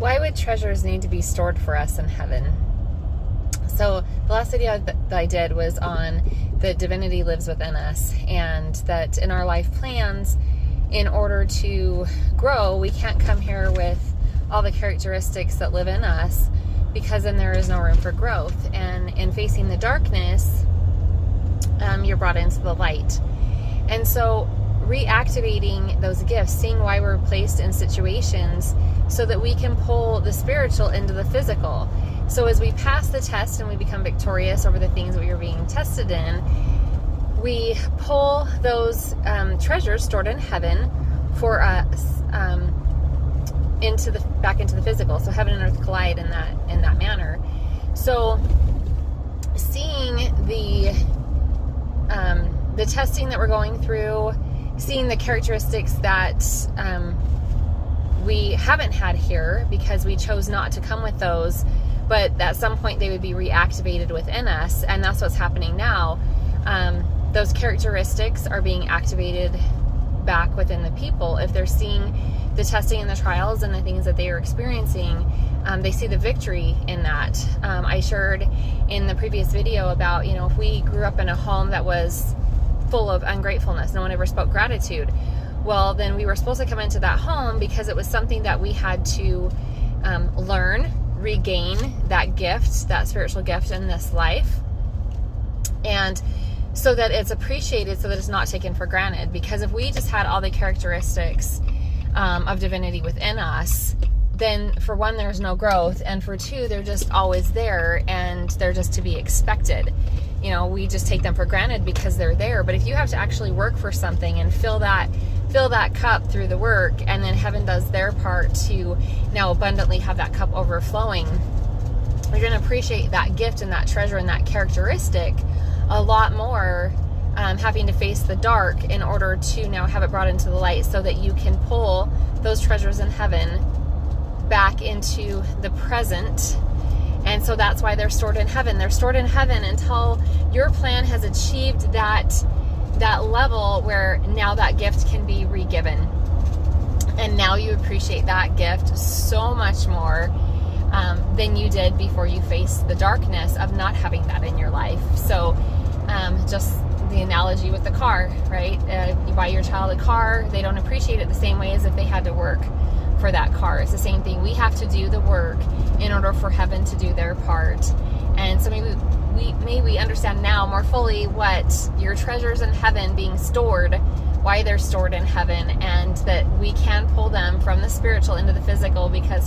Why would treasures need to be stored for us in heaven? So the last video that I did was on the divinity lives within us, and that in our life plans, in order to grow, we can't come here with all the characteristics that live in us, because then there is no room for growth. And in facing the darkness, you're brought into the light. And so reactivating those gifts, seeing why we're placed in situations so that we can pull the spiritual into the physical. So as we pass the test and we become victorious over the things that we are being tested in, we pull those treasures stored in heaven for us back into the physical. So heaven and earth collide in that manner. So seeing the testing that we're going through, seeing the characteristics that we haven't had here because we chose not to come with those, but at some point they would be reactivated within us, and that's what's happening now. Those characteristics are being activated back within the people. If they're seeing the testing and the trials and the things that they are experiencing, they see the victory in that. I shared in the previous video about, if we grew up in a home that was full of ungratefulness, no one ever spoke gratitude, well, then we were supposed to come into that home because it was something that we had to learn, regain that gift, that spiritual gift in this life, and so that it's appreciated, so that it's not taken for granted. Because if we just had all the characteristics of divinity within us, then for one, there's no growth, and for two, they're just always there, and they're just to be expected. We just take them for granted because they're there. But if you have to actually work for something and fill that cup through the work, and then heaven does their part to now abundantly have that cup overflowing, you're going to appreciate that gift and that treasure and that characteristic a lot more, having to face the dark in order to now have it brought into the light, so that you can pull those treasures in heaven back into the present. And so that's why they're stored in heaven. They're stored in heaven until your plan has achieved that level where now that gift can be re-given. And now you appreciate that gift so much more than you did before you faced the darkness of not having that in your life. So just the analogy with the car, right? You buy your child a car, they don't appreciate it the same way as if they had to work for that car. It's the same thing. We have to do the work in order for heaven to do their part. And so maybe we understand now more fully what your treasures in heaven being stored, why they're stored in heaven, and that we can pull them from the spiritual into the physical, because